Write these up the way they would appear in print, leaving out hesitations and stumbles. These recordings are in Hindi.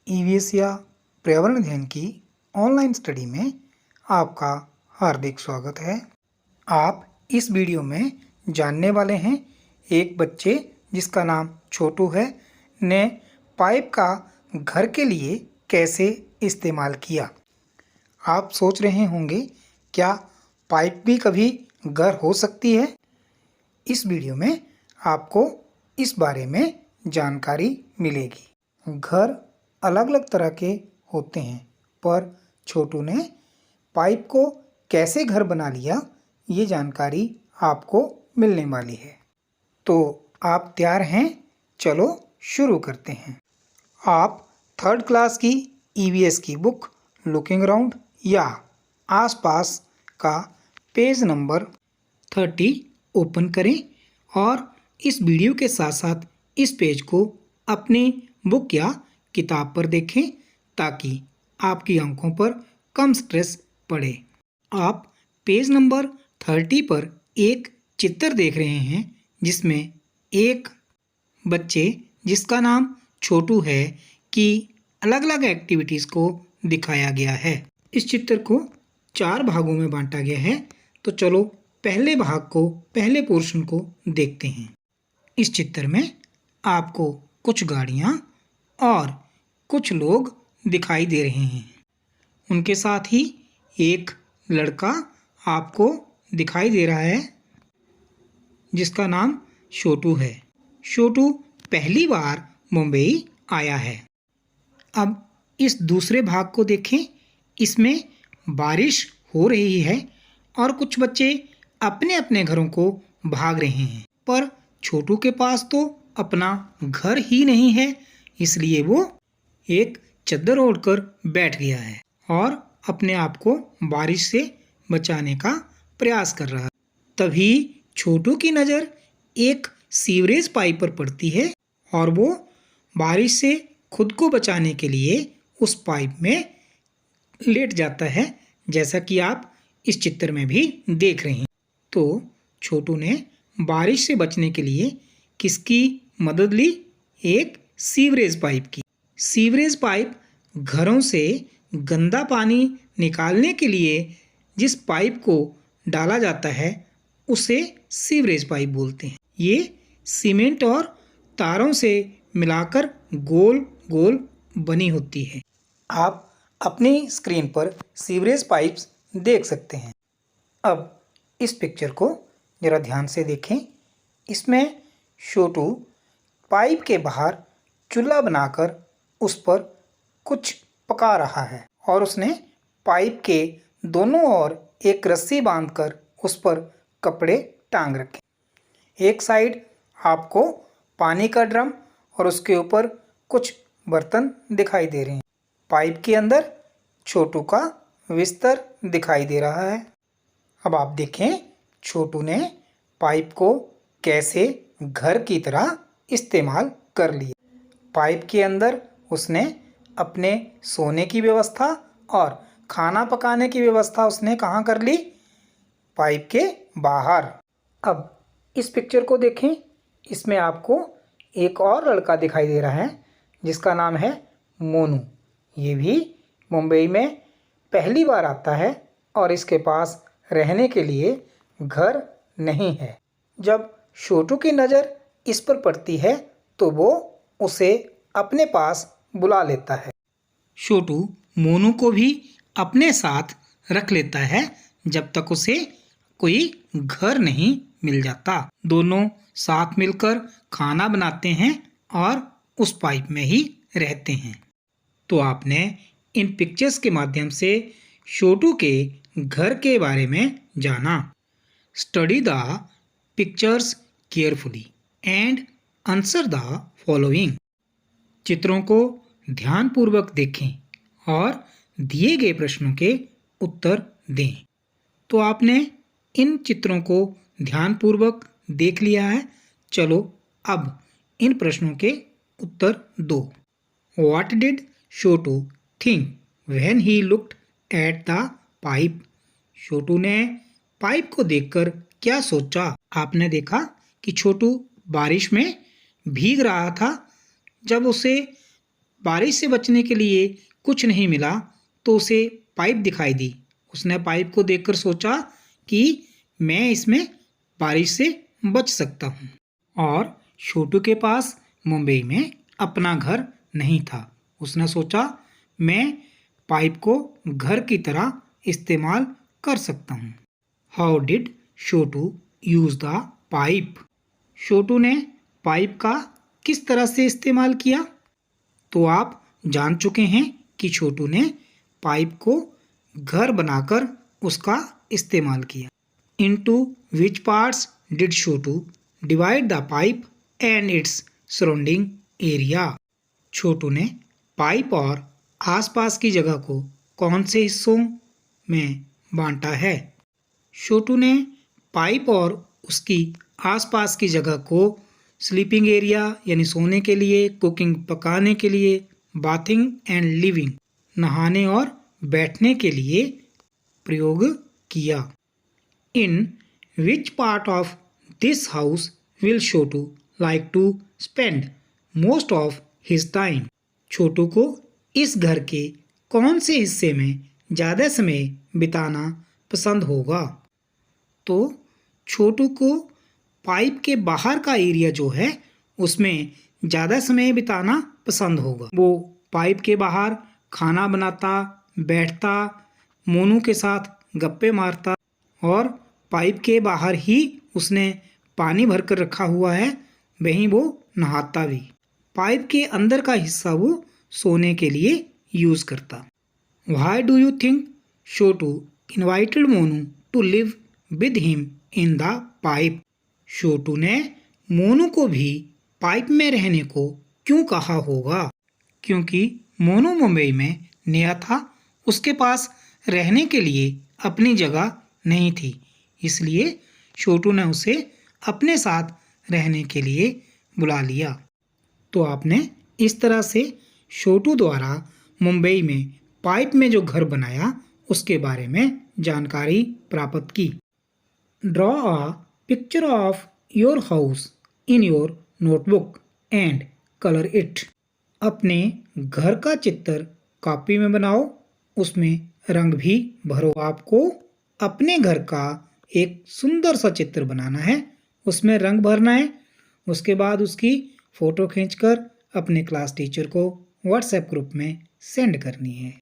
ईवीएस या पर्यावरण अध्ययन की ऑनलाइन स्टडी में आपका हार्दिक स्वागत है। आप इस वीडियो में जानने वाले हैं एक बच्चे जिसका नाम छोटू है ने पाइप का घर के लिए कैसे इस्तेमाल किया। आप सोच रहे होंगे क्या पाइप भी कभी घर हो सकती है। इस वीडियो में आपको इस बारे में जानकारी मिलेगी। घर अलग अलग तरह के होते हैं पर छोटू ने पाइप को कैसे घर बना लिया ये जानकारी आपको मिलने वाली है। तो आप तैयार हैं? चलो शुरू करते हैं। आप थर्ड क्लास की ईवीएस की बुक लुकिंग अराउंड या आसपास का पेज नंबर 30 ओपन करें और इस वीडियो के साथ साथ इस पेज को अपनी बुक या किताब पर देखें ताकि आपकी आंखों पर कम स्ट्रेस पड़े। आप पेज नंबर 30 पर एक चित्र देख रहे हैं जिसमें एक बच्चे जिसका नाम छोटू है कि अलग अलग एक्टिविटीज़ को दिखाया गया है। इस चित्र को 4 भागों में बांटा गया है। तो चलो पहले भाग को, पहले पोर्शन को देखते हैं। इस चित्र में आपको कुछ गाड़ियाँ और कुछ लोग दिखाई दे रहे हैं। उनके साथ ही एक लड़का आपको दिखाई दे रहा है जिसका नाम छोटू है। छोटू पहली बार मुंबई आया है। अब इस दूसरे भाग को देखें। इसमें बारिश हो रही है और कुछ बच्चे अपने अपने घरों को भाग रहे हैं पर छोटू के पास तो अपना घर ही नहीं है, इसलिए वो एक चद्दर ओढ़कर बैठ गया है और अपने आप को बारिश से बचाने का प्रयास कर रहा है। तभी छोटू की नज़र एक सीवरेज पाइप पर पड़ती है और वो बारिश से खुद को बचाने के लिए उस पाइप में लेट जाता है, जैसा कि आप इस चित्र में भी देख रहे हैं। तो छोटू ने बारिश से बचने के लिए किसकी मदद ली? एक सीवरेज पाइप की। सीवरेज पाइप घरों से गंदा पानी निकालने के लिए जिस पाइप को डाला जाता है उसे सीवरेज पाइप बोलते हैं। ये सीमेंट और तारों से मिलाकर गोल गोल बनी होती है। आप अपनी स्क्रीन पर सीवरेज पाइप्स देख सकते हैं। अब इस पिक्चर को ज़रा ध्यान से देखें। इसमें छोटू पाइप के बाहर चूल्हा बनाकर उस पर कुछ पका रहा है और उसने पाइप के दोनों ओर एक रस्सी बांधकर उस पर कपड़े टांग रखे। एक साइड आपको पानी का ड्रम और उसके ऊपर कुछ बर्तन दिखाई दे रहे हैं। पाइप के अंदर छोटू का बिस्तर दिखाई दे रहा है। अब आप देखें छोटू ने पाइप को कैसे घर की तरह इस्तेमाल कर लिया। पाइप के अंदर उसने अपने सोने की व्यवस्था और खाना पकाने की व्यवस्था उसने कहाँ कर ली? पाइप के बाहर। अब इस पिक्चर को देखें। इसमें आपको एक और लड़का दिखाई दे रहा है जिसका नाम है मोनू। ये भी मुंबई में पहली बार आता है और इसके पास रहने के लिए घर नहीं है। जब छोटू की नज़र इस पर पड़ती है तो वो उसे अपने पास बुला लेता है। छोटू मोनू को भी अपने साथ रख लेता है जब तक उसे कोई घर नहीं मिल जाता। दोनों साथ मिलकर खाना बनाते हैं और उस पाइप में ही रहते हैं। तो आपने इन पिक्चर्स के माध्यम से छोटू के घर के बारे में जाना। Study the pictures carefully and answer the following. चित्रों को ध्यानपूर्वक देखें और दिए गए प्रश्नों के उत्तर दें। तो आपने इन चित्रों को ध्यानपूर्वक देख लिया है। चलो अब इन प्रश्नों के उत्तर दो। What did Chhotu think when he looked at the pipe? छोटू ने पाइप को देखकर क्या सोचा? आपने देखा कि छोटू बारिश में भीग रहा था। जब उसे बारिश से बचने के लिए कुछ नहीं मिला तो उसे पाइप दिखाई दी। उसने पाइप को देखकर सोचा कि मैं इसमें बारिश से बच सकता हूँ। और छोटू के पास मुंबई में अपना घर नहीं था। उसने सोचा मैं पाइप को घर की तरह इस्तेमाल कर सकता हूँ। How did Chhotu use the pipe? छोटू ने पाइप का किस तरह से इस्तेमाल किया? तो आप जान चुके हैं कि छोटू ने पाइप को घर बनाकर उसका इस्तेमाल किया। Into which parts did Chhotu divide the pipe and its surrounding area? Chhotu ने पाइप और आसपास की जगह को कौन से हिस्सों में बांटा है? छोटू ने पाइप और उसकी आसपास की जगह को स्लीपिंग एरिया यानी सोने के लिए, कुकिंग पकाने के लिए, बाथिंग एंड लिविंग नहाने और बैठने के लिए प्रयोग किया। In which part of this house will Chhotu like to spend most of his time? Chhotu को इस घर के कौन से हिस्से में ज़्यादा समय बिताना पसंद होगा? तो छोटू को पाइप के बाहर का एरिया जो है उसमें ज़्यादा समय बिताना पसंद होगा। वो पाइप के बाहर खाना बनाता, बैठता, मोनू के साथ गप्पे मारता और पाइप के बाहर ही उसने पानी भरकर रखा हुआ है, वहीं वो नहाता भी। पाइप के अंदर का हिस्सा वो सोने के लिए यूज़ करता। Why do you think Chhotu invited Monu to live with him in the pipe? छोटू ने मोनू को भी पाइप में रहने को क्यों कहा होगा? क्योंकि मोनू मुंबई में नया था, उसके पास रहने के लिए अपनी जगह नहीं थी, इसलिए छोटू ने उसे अपने साथ रहने के लिए बुला लिया। तो आपने इस तरह से छोटू द्वारा मुंबई में पाइप में जो घर बनाया उसके बारे में जानकारी प्राप्त की। Draw a picture of your house in your notebook and colour it. अपने घर का चित्र कॉपी में बनाओ, उसमें रंग भी भरो। आपको अपने घर का एक सुंदर सा चित्र बनाना है, उसमें रंग भरना है, उसके बाद उसकी फ़ोटो खींचकर अपने क्लास टीचर को व्हाट्सएप ग्रुप में सेंड करनी है।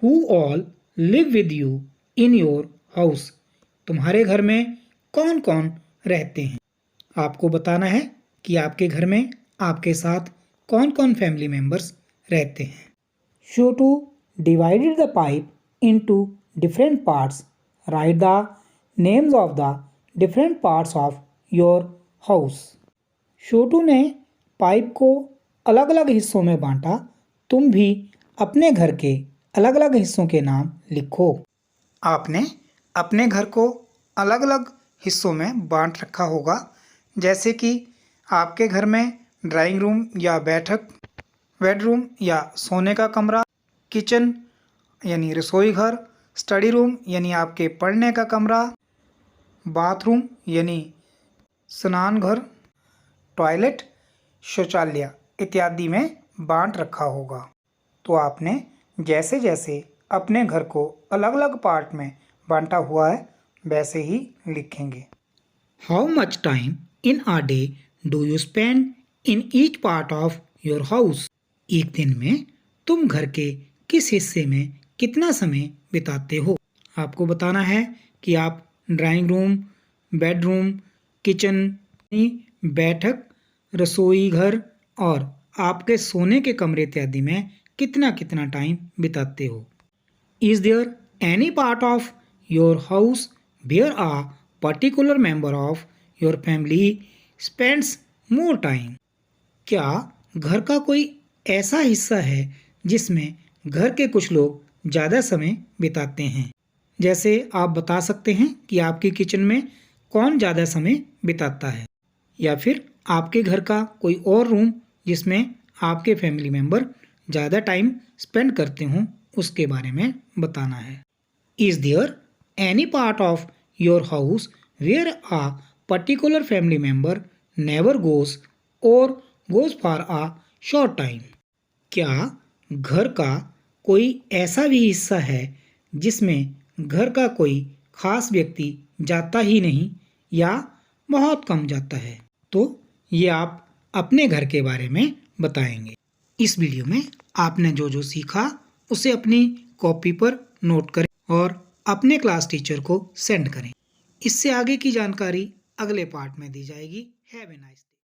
Who all live with you in your house? तुम्हारे घर में कौन कौन रहते हैं? आपको बताना है कि आपके घर में आपके साथ कौन कौन फैमिली मेंबर्स रहते हैं। छोटू divided the pipe into different parts. Write the names of the different parts of your house. छोटू ने पाइप को अलग अलग हिस्सों में बांटा। तुम भी अपने घर के अलग अलग हिस्सों के नाम लिखो। आपने अपने घर को अलग अलग हिस्सों में बांट रखा होगा, जैसे कि आपके घर में ड्राइंग रूम या बैठक, बेडरूम या सोने का कमरा, किचन यानी रसोई घर, स्टडी रूम यानी आपके पढ़ने का कमरा, बाथरूम यानी स्नान घर, टॉयलेट, शौचालय इत्यादि में बांट रखा होगा। तो आपने जैसे जैसे अपने घर को अलग अलग पार्ट में बांटा हुआ है वैसे ही लिखेंगे। How much time in a day do you spend in each part of your house? एक दिन में तुम घर के किस हिस्से में कितना समय बिताते हो? आपको बताना है कि आप ड्राइंग रूम, बेडरूम, किचन, बैठक, रसोई घर और आपके सोने के कमरे इत्यादि में कितना कितना टाइम बिताते हो। Is there any part of your house where a particular member of your family spends more time? क्या घर का कोई ऐसा हिस्सा है जिसमें घर के कुछ लोग ज़्यादा समय बिताते हैं? जैसे आप बता सकते हैं कि आपकी किचन में कौन ज़्यादा समय बिताता है, या फिर आपके घर का कोई और रूम जिसमें आपके फैमिली मेंबर ज़्यादा टाइम स्पेंड करते हों उसके बारे में बताना है। Is there any part of your house where a particular family member never goes or goes for a short time? क्या घर का कोई ऐसा भी हिस्सा है जिसमें घर का कोई खास व्यक्ति जाता ही नहीं या बहुत कम जाता है? तो ये आप अपने घर के बारे में बताएंगे। इस वीडियो में आपने जो जो सीखा उसे अपनी कॉपी पर नोट करें और अपने क्लास टीचर को सेंड करें। इससे आगे की जानकारी अगले पार्ट में दी जाएगी। Have a nice day.